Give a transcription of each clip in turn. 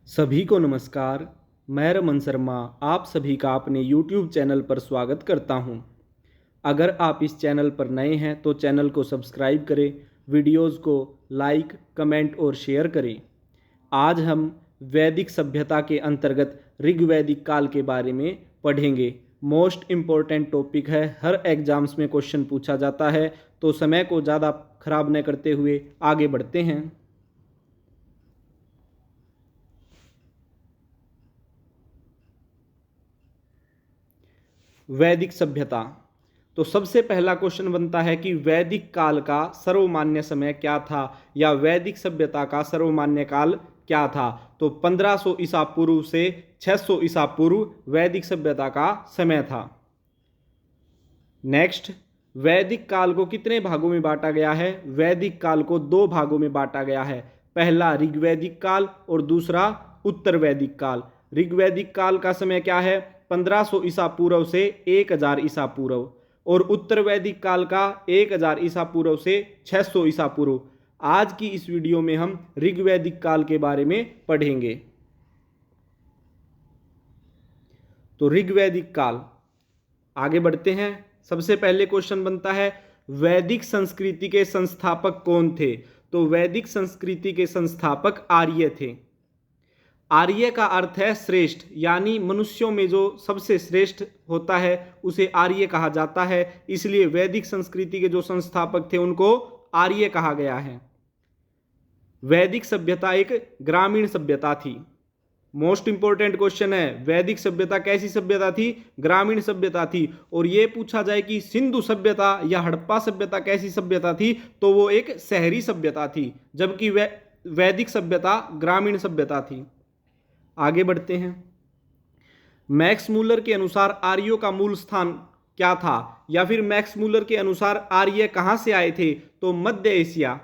सभी को नमस्कार। मैं रमन शर्मा आप सभी का अपने YouTube चैनल पर स्वागत करता हूं। अगर आप इस चैनल पर नए हैं तो चैनल को सब्सक्राइब करें, वीडियोस को लाइक, कमेंट और शेयर करें। आज हम वैदिक सभ्यता के अंतर्गत ऋग्वैदिक काल के बारे में पढ़ेंगे। मोस्ट इम्पोर्टेंट टॉपिक है, हर एग्जाम्स में क्वेश्चन पूछा जाता है, तो समय को ज़्यादा खराब न करते हुए आगे बढ़ते हैं। वैदिक सभ्यता। तो सबसे पहला क्वेश्चन बनता है कि वैदिक काल का सर्वमान्य समय क्या था, या वैदिक सभ्यता का सर्वमान्य काल क्या था। तो 1500 ईसा पूर्व से 600 ईसा पूर्व वैदिक सभ्यता का समय था। नेक्स्ट, वैदिक काल को कितने भागों में बांटा गया है। वैदिक काल को दो भागों में बांटा गया है, पहला ऋग्वैदिक काल और दूसरा उत्तर वैदिक काल। ऋग्वैदिक काल का समय क्या है, 1500 ईसा पूर्व से 1000 ईसा पूर्व, और उत्तर वैदिक काल का 1000 ईसा पूर्व से 600 ईसा पूर्व। आज की इस वीडियो में हम ऋग्वैदिक काल के बारे में पढ़ेंगे। तो ऋग्वैदिक काल, आगे बढ़ते हैं। सबसे पहले क्वेश्चन बनता है, वैदिक संस्कृति के संस्थापक कौन थे। तो वैदिक संस्कृति के संस्थापक आर्य थे। आर्य का अर्थ है श्रेष्ठ, यानी मनुष्यों में जो सबसे श्रेष्ठ होता है उसे आर्य कहा जाता है, इसलिए वैदिक संस्कृति के जो संस्थापक थे उनको आर्य कहा गया है। वैदिक सभ्यता एक ग्रामीण सभ्यता थी। मोस्ट इंपोर्टेंट क्वेश्चन है, वैदिक सभ्यता कैसी सभ्यता थी, ग्रामीण सभ्यता थी। और ये पूछा जाए कि सिंधु सभ्यता या हड़प्पा सभ्यता कैसी सभ्यता थी, तो वो एक शहरी सभ्यता थी, जबकि वैदिक सभ्यता ग्रामीण सभ्यता थी। आगे बढ़ते हैं। मैक्स मूलर के अनुसार आर्यों का मूल स्थान क्या था, या फिर मैक्स मूलर के अनुसार आर्य कहां से आए थे, तो मध्य एशिया।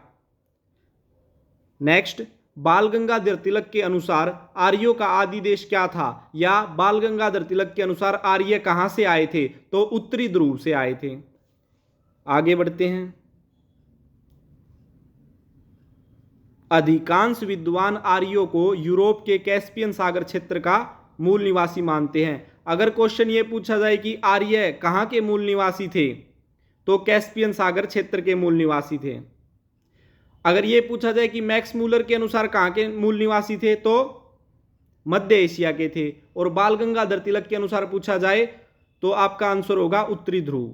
नेक्स्ट, बाल गंगाधर तिलक के अनुसार आर्यों का आदि देश क्या था, या बाल गंगाधर तिलक के अनुसार आर्य कहां से आए थे, तो उत्तरी ध्रुव से आए थे। आगे बढ़ते हैं। अधिकांश विद्वान आर्यों को यूरोप के कैस्पियन सागर क्षेत्र का मूल निवासी मानते हैं। अगर क्वेश्चन ये पूछा जाए कि आर्य कहाँ के मूल निवासी थे, तो कैस्पियन सागर क्षेत्र के मूल निवासी थे। अगर ये पूछा जाए कि मैक्स मूलर के अनुसार कहाँ के मूल निवासी थे, तो मध्य एशिया के थे। और बाल गंगाधर तिलक के अनुसार पूछा जाए तो आपका आंसर होगा उत्तरी ध्रुव।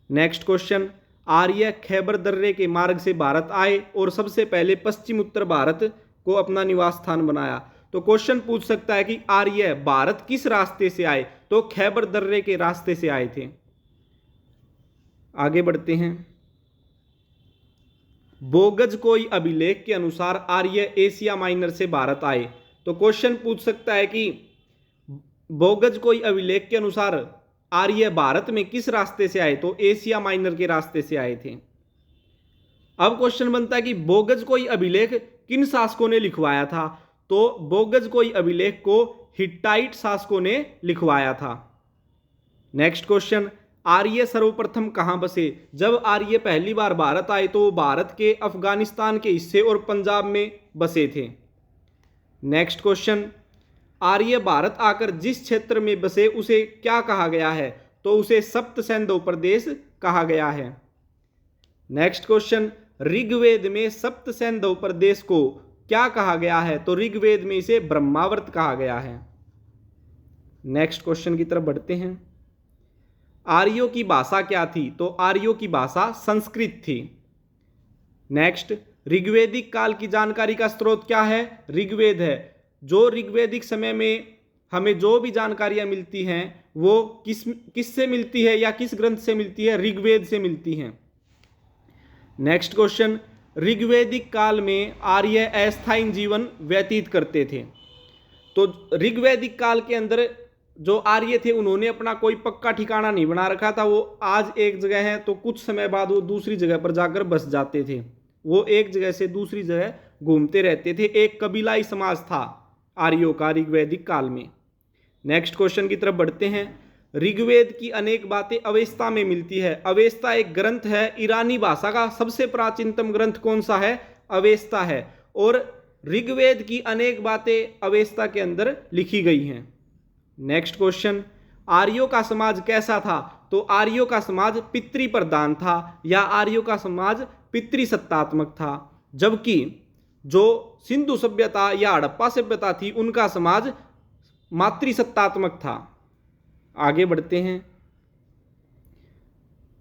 नेक्स्ट क्वेश्चन, आर्य खैबर दर्रे के मार्ग से भारत आए और सबसे पहले पश्चिम उत्तर भारत को अपना निवास स्थान बनाया। तो क्वेश्चन पूछ सकता है कि आर्य भारत किस रास्ते से आए, तो खैबर दर्रे के रास्ते से आए थे। आगे बढ़ते हैं। बोगज कोई अभिलेख के अनुसार आर्य एशिया माइनर से भारत आए। तो क्वेश्चन पूछ सकता है कि बोगज कोई अभिलेख के अनुसार आर्य भारत में किस रास्ते से आए, तो एशिया माइनर के रास्ते से आए थे। अब क्वेश्चन बनता है कि बोगज कोई अभिलेख किन शासकों ने लिखवाया था, तो बोगज कोई अभिलेख को हिट्टाइट शासकों ने लिखवाया था। नेक्स्ट क्वेश्चन, आर्य सर्वप्रथम कहां बसे। जब आर्य पहली बार भारत आए तो भारत के अफगानिस्तान के हिस्से और पंजाब में बसे थे। नेक्स्ट क्वेश्चन, आर्य भारत आकर जिस क्षेत्र में बसे उसे क्या कहा गया है, तो उसे सप्त सैंधव प्रदेश कहा गया है। नेक्स्ट क्वेश्चन, ऋग्वेद में सप्त सैंधव प्रदेश को क्या कहा गया है, तो ऋग्वेद में इसे ब्रह्मावर्त कहा गया है। नेक्स्ट क्वेश्चन की तरफ बढ़ते हैं। आर्यों की भाषा क्या थी, तो आर्यों की भाषा संस्कृत थी। नेक्स्ट, ऋग्वैदिक काल की जानकारी का स्रोत क्या है, ऋग्वेद है। जो ऋग्वैदिक समय में हमें जो भी जानकारियां मिलती हैं वो किससे मिलती है, या किस ग्रंथ से मिलती है, ऋग्वेद से मिलती हैं। नेक्स्ट क्वेश्चन, ऋग्वैदिक काल में आर्य अस्थायी जीवन व्यतीत करते थे। तो ऋग्वैदिक काल के अंदर जो आर्य थे उन्होंने अपना कोई पक्का ठिकाना नहीं बना रखा था। वो आज एक जगह है तो कुछ समय बाद वो दूसरी जगह पर जाकर बस जाते थे। वो एक जगह से दूसरी जगह घूमते रहते थे। एक कबीलाई समाज था आर्यों का ऋग्वैदिक काल में। नेक्स्ट क्वेश्चन की तरफ बढ़ते हैं। ऋग्वेद की अनेक बातें अवेस्ता में मिलती है। अवेस्ता एक ग्रंथ है, ईरानी भाषा का सबसे प्राचीनतम ग्रंथ कौन सा है, अवेस्ता है। और ऋग्वेद की अनेक बातें अवेस्ता के अंदर लिखी गई हैं। नेक्स्ट क्वेश्चन, आर्यों का समाज कैसा था? तो आर्यों का समाज पितृ प्रधान था या आर्यों का समाज पितृसत्तात्मक था, जबकि जो सिंधु सभ्यता या हड़प्पा सभ्यता थी उनका समाज मातृसत्तात्मक था। आगे बढ़ते हैं।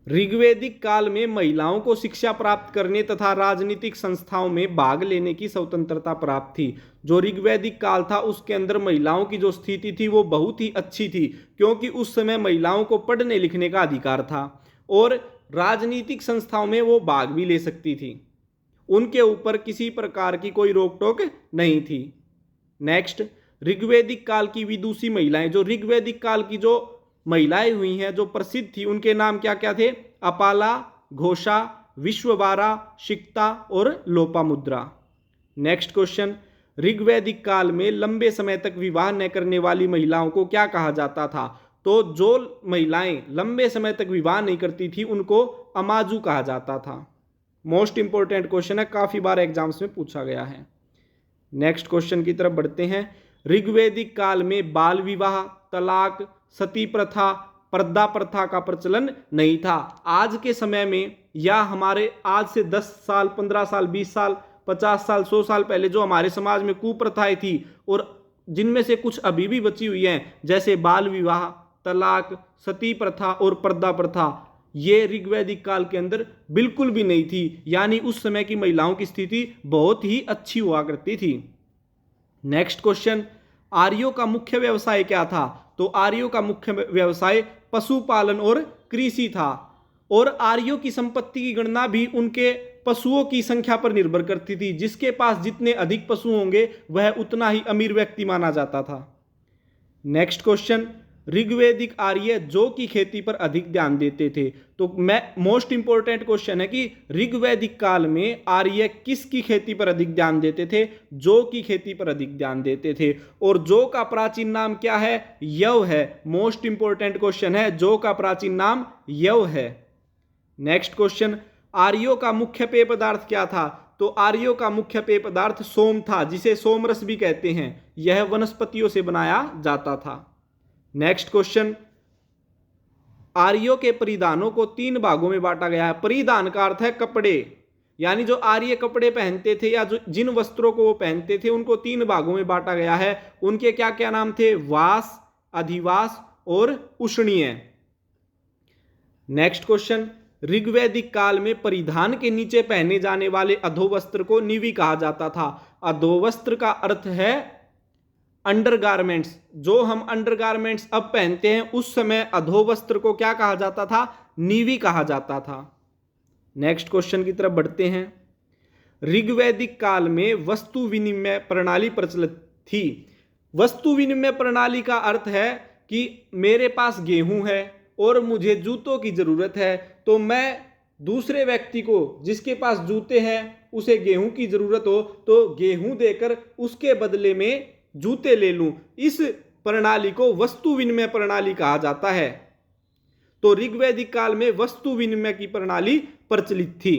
ऋग्वैदिक काल में महिलाओं को शिक्षा प्राप्त करने तथा राजनीतिक संस्थाओं में भाग लेने की स्वतंत्रता प्राप्त थी। जो ऋग्वैदिक काल था उसके अंदर महिलाओं की जो स्थिति थी वो बहुत ही अच्छी थी, क्योंकि उस समय महिलाओं को पढ़ने लिखने का अधिकार था और राजनीतिक संस्थाओं में वो भाग भी ले सकती थी। उनके ऊपर किसी प्रकार की कोई रोक टोक नहीं थी। नेक्स्ट, ऋग्वैदिक काल की विदुषी महिलाएं। जो ऋग्वैदिक काल की जो महिलाएं हुई हैं जो प्रसिद्ध थी, उनके नाम क्या क्या थे? अपाला, घोषा, विश्ववारा, शिक्ता और लोपामुद्रा। नेक्स्ट क्वेश्चन, ऋग्वैदिक काल में लंबे समय तक विवाह न करने वाली महिलाओं को क्या कहा जाता था? तो जो महिलाएं लंबे समय तक विवाह नहीं करती थी उनको अमाजू कहा जाता था। मोस्ट इंपोर्टेंट क्वेश्चन है, काफी बार एग्जाम्स में पूछा गया है। नेक्स्ट क्वेश्चन की तरफ बढ़ते हैं। ऋग्वैदिक काल में बाल विवाह, तलाक, सती प्रथा, पर्दा प्रथा का प्रचलन नहीं था। आज के समय में या हमारे आज से 10 साल, 15 साल, 20 साल, 50 साल, 100 साल पहले जो हमारे समाज में कुप्रथाएं थी और जिनमें से कुछ अभी भी बची हुई हैं, जैसे बाल विवाह, तलाक, सती प्रथा और पर्दा प्रथा, ये ऋग्वैदिक काल के अंदर बिल्कुल भी नहीं थी। यानी उस समय की महिलाओं की स्थिति बहुत ही अच्छी हुआ करती थी। नेक्स्ट क्वेश्चन, आर्यों का मुख्य व्यवसाय क्या था? तो आर्यों का मुख्य व्यवसाय पशुपालन और कृषि था और आर्यों की संपत्ति की गणना भी उनके पशुओं की संख्या पर निर्भर करती थी। जिसके पास जितने अधिक पशु होंगे वह उतना ही अमीर व्यक्ति माना जाता था। नेक्स्ट क्वेश्चन, ऋग्वैदिक आर्य जौ की खेती पर अधिक ध्यान देते थे। तो मोस्ट इंपोर्टेंट क्वेश्चन है कि ऋग्वैदिक काल में आर्य किसकी खेती पर अधिक ध्यान देते थे? जौ की खेती पर अधिक ध्यान देते थे। और जौ का प्राचीन नाम क्या है? यव है। मोस्ट इंपोर्टेंट क्वेश्चन है, जौ का प्राचीन नाम यव है। नेक्स्ट क्वेश्चन, आर्यों का मुख्य पेय पदार्थ क्या था? तो आर्यों का मुख्य पेय पदार्थ सोम था, जिसे सोमरस भी कहते हैं। यह वनस्पतियों से बनाया जाता था। नेक्स्ट क्वेश्चन, आर्यों के परिधानों को 3 भागों में बांटा गया है। परिधान का अर्थ है कपड़े, यानी जो आर्य कपड़े पहनते थे या जो जिन वस्त्रों को वो पहनते थे उनको 3 भागों में बांटा गया है। उनके क्या क्या नाम थे? वास, अधिवास और उष्णीय। नेक्स्ट क्वेश्चन, ऋग्वैदिक काल में परिधान के नीचे पहने जाने वाले अधोवस्त्र को निवि कहा जाता था। अधोवस्त्र का अर्थ है अंडरगारमेंट्स। जो हम अंडरगारमेंट्स अब पहनते हैं उस समय अधोवस्त्र को क्या कहा जाता था? निवि कहा जाता था। नेक्स्ट क्वेश्चन की तरफ बढ़ते हैं। ऋग्वैदिक काल में वस्तु विनिमय प्रणाली प्रचलित थी। वस्तु विनिमय प्रणाली का अर्थ है कि मेरे पास गेहूं है और मुझे जूतों की जरूरत है, तो मैं दूसरे व्यक्ति को जिसके पास जूते हैं उसे गेहूं की जरूरत हो तो गेहूं देकर उसके बदले में जूते ले लूं। इस प्रणाली को वस्तु विनिमय प्रणाली कहा जाता है। तो ऋग्वैदिक काल में वस्तु विनिमय की प्रणाली प्रचलित थी।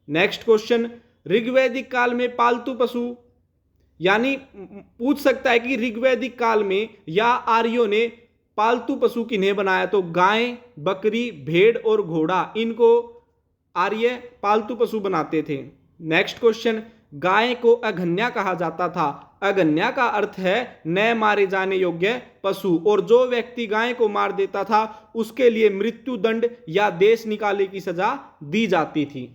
नेक्स्ट क्वेश्चन, ऋग्वैदिक काल में पालतू पशु, यानी पूछ सकता है कि ऋग्वैदिक काल में या आर्यों ने पालतू पशु किन्हें बनाया? तो गाय, बकरी, भेड़ और घोड़ा, इनको आर्य पालतू पशु बनाते थे। नेक्स्ट क्वेश्चन, गाय को अघन्या कहा जाता था। अघन्या का अर्थ है न मारे जाने योग्य पशु, और जो व्यक्ति गाय को मार देता था उसके लिए मृत्यु दंड या देश निकाले की सजा दी जाती थी।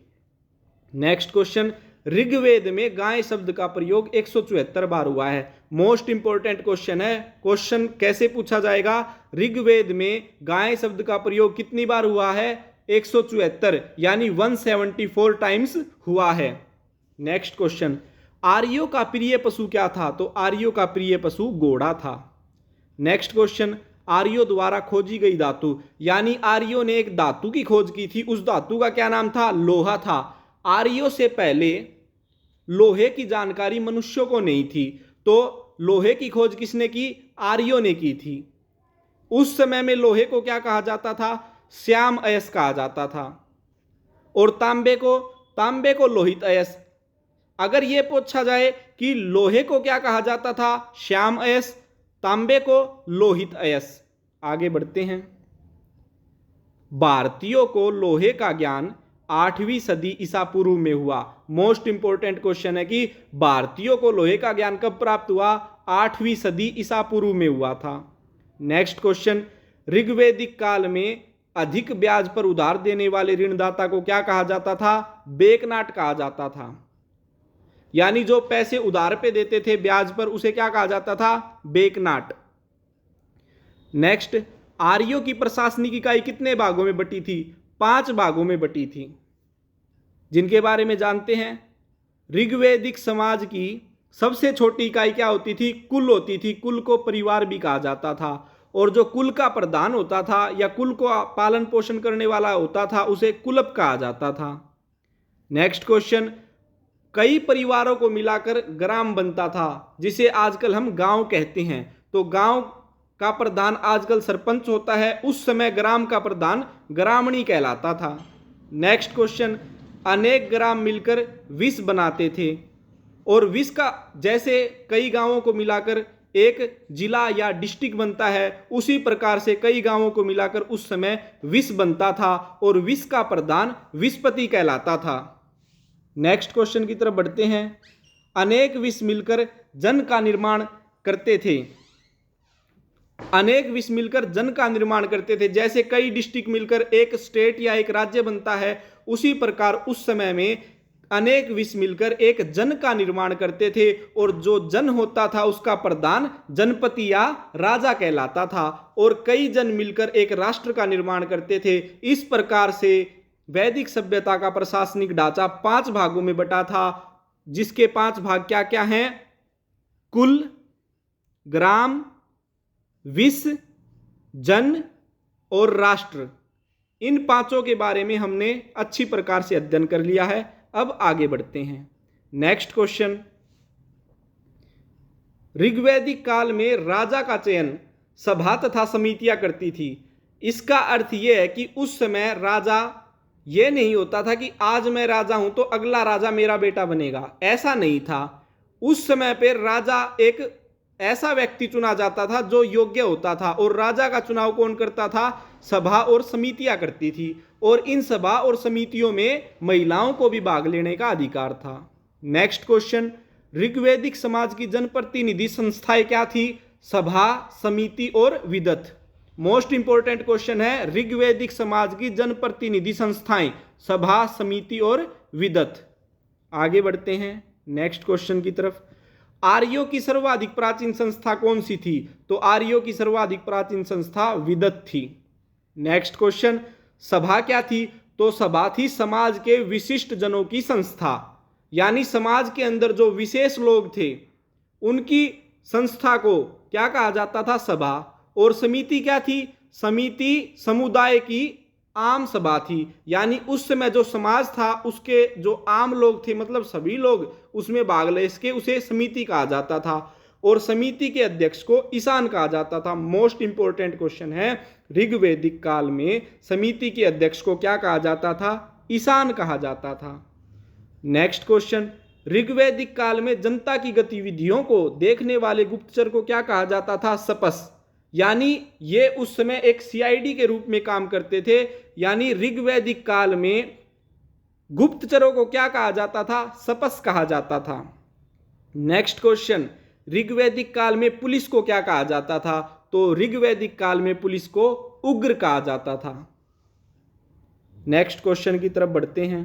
नेक्स्ट क्वेश्चन, ऋग्वेद में गाय शब्द का प्रयोग 174 बार हुआ है। मोस्ट इंपोर्टेंट क्वेश्चन है। क्वेश्चन कैसे पूछा जाएगा? ऋग्वेद में गाय शब्द का प्रयोग कितनी बार हुआ है? 174, यानी 174 टाइम्स हुआ है। नेक्स्ट क्वेश्चन, आर्यों का प्रिय पशु क्या था? तो आर्यों का प्रिय पशु घोड़ा था। नेक्स्ट क्वेश्चन, आर्यों द्वारा खोजी गई धातु, यानी आर्यों ने एक धातु की खोज की थी, उस धातु का क्या नाम था? लोहा था। आर्यों से पहले लोहे की जानकारी मनुष्यों को नहीं थी, तो लोहे की खोज किसने की? आर्यों ने की थी। उस समय में लोहे को क्या कहा जाता था? श्याम अयस कहा जाता था। और तांबे को लोहित अयस। अगर यह पूछा जाए कि लोहे को क्या कहा जाता था? श्याम अयस, तांबे को लोहित अयस। आगे बढ़ते हैं। भारतीयों को लोहे का ज्ञान 8वीं सदी ईसा पूर्व में हुआ। मोस्ट इंपोर्टेंट क्वेश्चन है कि भारतीयों को लोहे का ज्ञान कब प्राप्त हुआ? 8वीं सदी ईसा पूर्व में हुआ था। नेक्स्ट क्वेश्चन, ऋग्वैदिक काल में अधिक ब्याज पर उधार देने वाले ऋणदाता को क्या कहा जाता था? बेकनाट कहा जाता था। यानी जो पैसे उधार पे देते थे ब्याज पर, उसे क्या कहा जाता था? बेकनाट। नेक्स्ट, आर्यों की प्रशासनिक इकाई कितने भागों में बटी थी? 5 भागों में बटी थी, जिनके बारे में जानते हैं। ऋग्वैदिक समाज की सबसे छोटी इकाई क्या होती थी? कुल होती थी। कुल को परिवार भी कहा जाता था। और जो कुल का प्रधान होता था या कुल को पालन पोषण करने वाला होता था, उसे कुलप कहा जाता था। नेक्स्ट क्वेश्चन, कई परिवारों को मिलाकर ग्राम बनता था, जिसे आजकल हम गांव कहते हैं। तो गांव का प्रधान आजकल सरपंच होता है, उस समय ग्राम का प्रधान ग्रामणी कहलाता था। नेक्स्ट क्वेश्चन, अनेक ग्राम मिलकर विस बनाते थे, और विस का जैसे कई गांवों को मिलाकर एक जिला या डिस्ट्रिक्ट बनता है, उसी प्रकार से कई गांवों को मिलाकर उस समय विस बनता था, और विस का प्रधान विसपति कहलाता था। नेक्स्ट क्वेश्चन की तरफ बढ़ते हैं। अनेक विस मिलकर जन का निर्माण करते थे। अनेक विस मिलकर जन का निर्माण करते थे। जैसे कई डिस्ट्रिक्ट मिलकर एक स्टेट या एक राज्य बनता है, उसी प्रकार उस समय में अनेक विस मिलकर एक जन का निर्माण करते थे, और जो जन होता था उसका प्रधान जनपति या राजा कहलाता था, और कई जन मिलकर एक राष्ट्र का निर्माण करते थे। इस प्रकार से वैदिक सभ्यता का प्रशासनिक ढांचा 5 भागों में बटा था, जिसके 5 भाग क्या क्या हैं? कुल, ग्राम, विस, जन और राष्ट्र। इन 5 के बारे में हमने अच्छी प्रकार से अध्ययन कर लिया है। अब आगे बढ़ते हैं। नेक्स्ट क्वेश्चन, ऋग्वैदिक काल में राजा का चयन सभा तथा समितियां करती थी। इसका अर्थ यह है कि उस समय राजा ये नहीं होता था कि आज मैं राजा हूं तो अगला राजा मेरा बेटा बनेगा, ऐसा नहीं था। उस समय पर राजा एक ऐसा व्यक्ति चुना जाता था जो योग्य होता था, और राजा का चुनाव कौन करता था? सभा और समितियां करती थी, और इन सभा और समितियों में महिलाओं को भी भाग लेने का अधिकार था। नेक्स्ट क्वेश्चन, ऋग्वैदिक समाज की जनप्रतिनिधि संस्थाएं क्या थी? सभा, समिति और विदत। मोस्ट इंपोर्टेंट क्वेश्चन है, ऋग्वैदिक समाज की जनप्रतिनिधि संस्थाएं सभा, समिति और विदत। आगे बढ़ते हैं नेक्स्ट क्वेश्चन की तरफ। आर्यों की सर्वाधिक प्राचीन संस्था कौन सी थी? तो आर्यों की सर्वाधिक प्राचीन संस्था विदत थी। नेक्स्ट क्वेश्चन, सभा क्या थी? तो सभा थी समाज के विशिष्ट जनों की संस्था, यानी समाज के अंदर जो विशेष लोग थे उनकी संस्था को क्या कहा जाता था? सभा। और समिति क्या थी? समिति समुदाय की आम सभा थी, यानी उस समय जो समाज था उसके जो आम लोग थे, मतलब सभी लोग उसमें भाग ले सके, उसे समिति कहा जाता था। और समिति के अध्यक्ष को ईशान कहा जाता था। मोस्ट इंपोर्टेंट क्वेश्चन है, ऋग्वैदिक काल में समिति के अध्यक्ष को क्या कहा जाता था? ईशान कहा जाता था। नेक्स्ट क्वेश्चन, ऋग्वैदिक काल में जनता की गतिविधियों को देखने वाले गुप्तचर को क्या कहा जाता था? सपस। यानी ये उस समय एक सीआईडी के रूप में काम करते थे। यानी ऋग्वैदिक काल में गुप्तचरों को क्या कहा जाता था? सपस कहा जाता था। नेक्स्ट क्वेश्चन, ऋग्वैदिक काल में पुलिस को क्या कहा जाता था? तो ऋग्वैदिक काल में पुलिस को उग्र कहा जाता था। नेक्स्ट क्वेश्चन की तरफ बढ़ते हैं।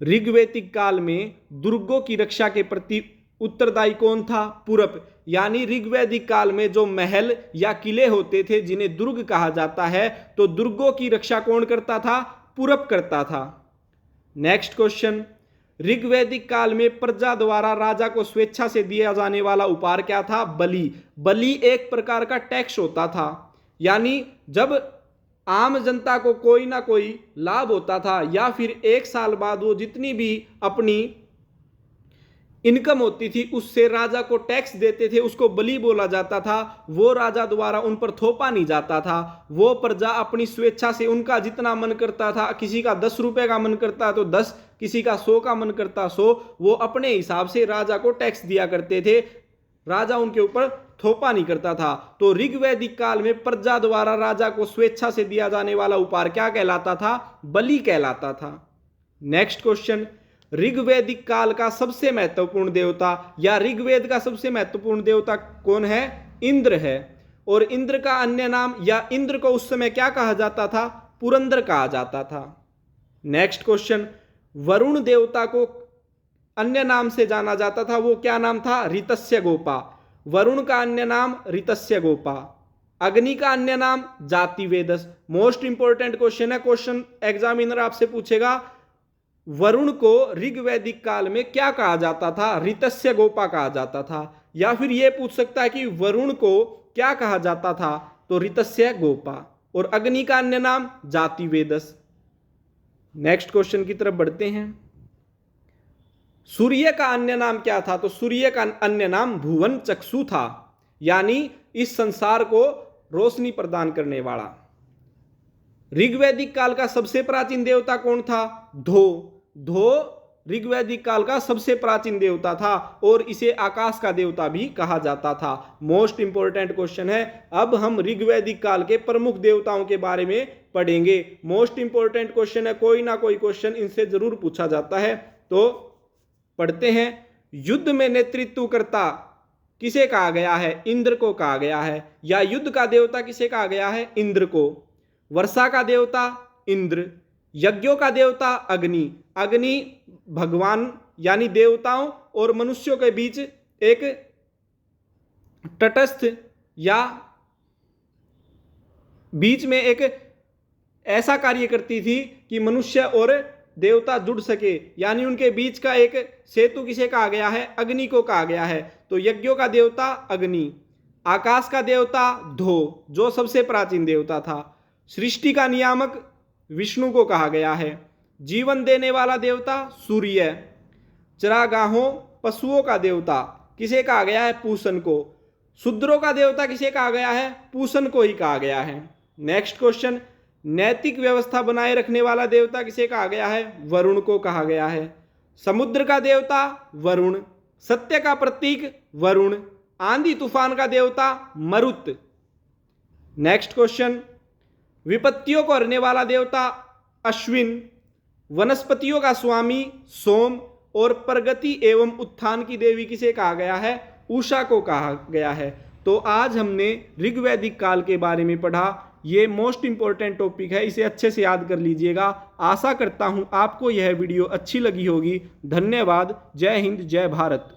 ऋग्वैदिक काल में दुर्गों की रक्षा के प्रति उत्तरदायी कौन था? पुरप। यानी ऋग्वैदिक काल में जो महल या किले होते थे जिन्हें दुर्ग कहा जाता है, तो दुर्गों की रक्षा कौन करता था? पुरप करता था। नेक्स्ट क्वेश्चन, ऋग्वैदिक काल में प्रजा द्वारा राजा को स्वेच्छा से दिया जाने वाला उपहार क्या था? बलि। बलि एक प्रकार का टैक्स होता था, यानी जब आम जनता को कोई ना कोई लाभ होता था या फिर 1 साल बाद वो जितनी भी अपनी इनकम होती थी उससे राजा को टैक्स देते थे, उसको बलि बोला जाता था। वो राजा द्वारा उन पर थोपा नहीं जाता था। वो प्रजा अपनी स्वेच्छा से उनका जितना मन करता था, किसी का 10 रुपए का मन करता तो 10, किसी का 100 का मन करता 100, वो अपने हिसाब से राजा को टैक्स दिया करते थे। राजा उनके ऊपर थोपा नहीं करता था। तो ऋग्वैदिक काल में प्रजा द्वारा राजा को स्वेच्छा से दिया जाने वाला उपहार क्या कहलाता था? बलि कहलाता था। नेक्स्ट क्वेश्चन, ऋग्वैदिक काल का सबसे महत्वपूर्ण देवता या ऋग्वेद का सबसे महत्वपूर्ण देवता कौन है? इंद्र है। और इंद्र का अन्य नाम या इंद्र को उस समय क्या कहा जाता था? पुरंदर कहा जाता था। नेक्स्ट क्वेश्चन, वरुण देवता को अन्य नाम से जाना जाता था, वो क्या नाम था? ऋतस्य गोपा। वरुण का अन्य नाम ऋतस्य गोपा। अग्नि का अन्य नाम जातिवेदस। मोस्ट इंपॉर्टेंट क्वेश्चन है, क्वेश्चन एग्जामिनर आपसे पूछेगा वरुण को ऋग्वैदिक काल में क्या कहा जाता था? ऋतस्य गोपा कहा जाता था। या फिर यह पूछ सकता है कि वरुण को क्या कहा जाता था? तो ऋतस्य गोपा। और अग्नि का अन्य नाम जातिवेदस। नेक्स्ट क्वेश्चन की तरफ बढ़ते हैं। सूर्य का अन्य नाम क्या था? तो सूर्य का अन्य नाम भुवन चक्षु था, यानी इस संसार को रोशनी प्रदान करने वाला। ऋग्वैदिक काल का सबसे प्राचीन देवता कौन था? धो। धो ऋग्वैदिक काल का सबसे प्राचीन देवता था और इसे आकाश का देवता भी कहा जाता था। मोस्ट इंपॉर्टेंट क्वेश्चन है। अब हम ऋग्वैदिक काल के प्रमुख देवताओं के बारे में पढ़ेंगे। मोस्ट इंपॉर्टेंट क्वेश्चन है, कोई ना कोई क्वेश्चन इनसे जरूर पूछा जाता है। तो पढ़ते हैं। युद्ध में नेतृत्व करता किसे कहा गया है? इंद्र को कहा गया है। या युद्ध का देवता किसे कहा गया है? इंद्र को। वर्षा का देवता इंद्र। यज्ञों का देवता अग्नि। अग्नि भगवान यानी देवताओं और मनुष्यों के बीच एक तटस्थ या बीच में एक ऐसा कार्य करती थी कि मनुष्य और देवता जुड़ सके, यानी उनके बीच का एक सेतु किसे कहा गया है? अग्नि को कहा गया है। तो यज्ञों का देवता अग्नि। आकाश का देवता धो, जो सबसे प्राचीन देवता था। सृष्टि का नियामक विष्णु को कहा गया है। जीवन देने वाला देवता सूर्य। चरागाहों पशुओं का देवता किसे कहा गया है? पूषण को। शूद्रों का देवता किसे कहा गया है? पूषण को ही कहा गया है। नेक्स्ट क्वेश्चन, नैतिक व्यवस्था बनाए रखने वाला देवता किसे कहा गया है? वरुण को कहा गया है। समुद्र का देवता वरुण। सत्य का प्रतीक वरुण। आंधी तूफान का देवता मरुत। नेक्स्ट क्वेश्चन, विपत्तियों को हरने वाला देवता अश्विन। वनस्पतियों का स्वामी सोम। और प्रगति एवं उत्थान की देवी किसे कहा गया है? उषा को कहा गया है। तो आज हमने ऋग्वैदिक काल के बारे में पढ़ा। ये मोस्ट इंपॉर्टेंट टॉपिक है, इसे अच्छे से याद कर लीजिएगा। आशा करता हूँ आपको यह वीडियो अच्छी लगी होगी। धन्यवाद। जय हिंद, जय भारत।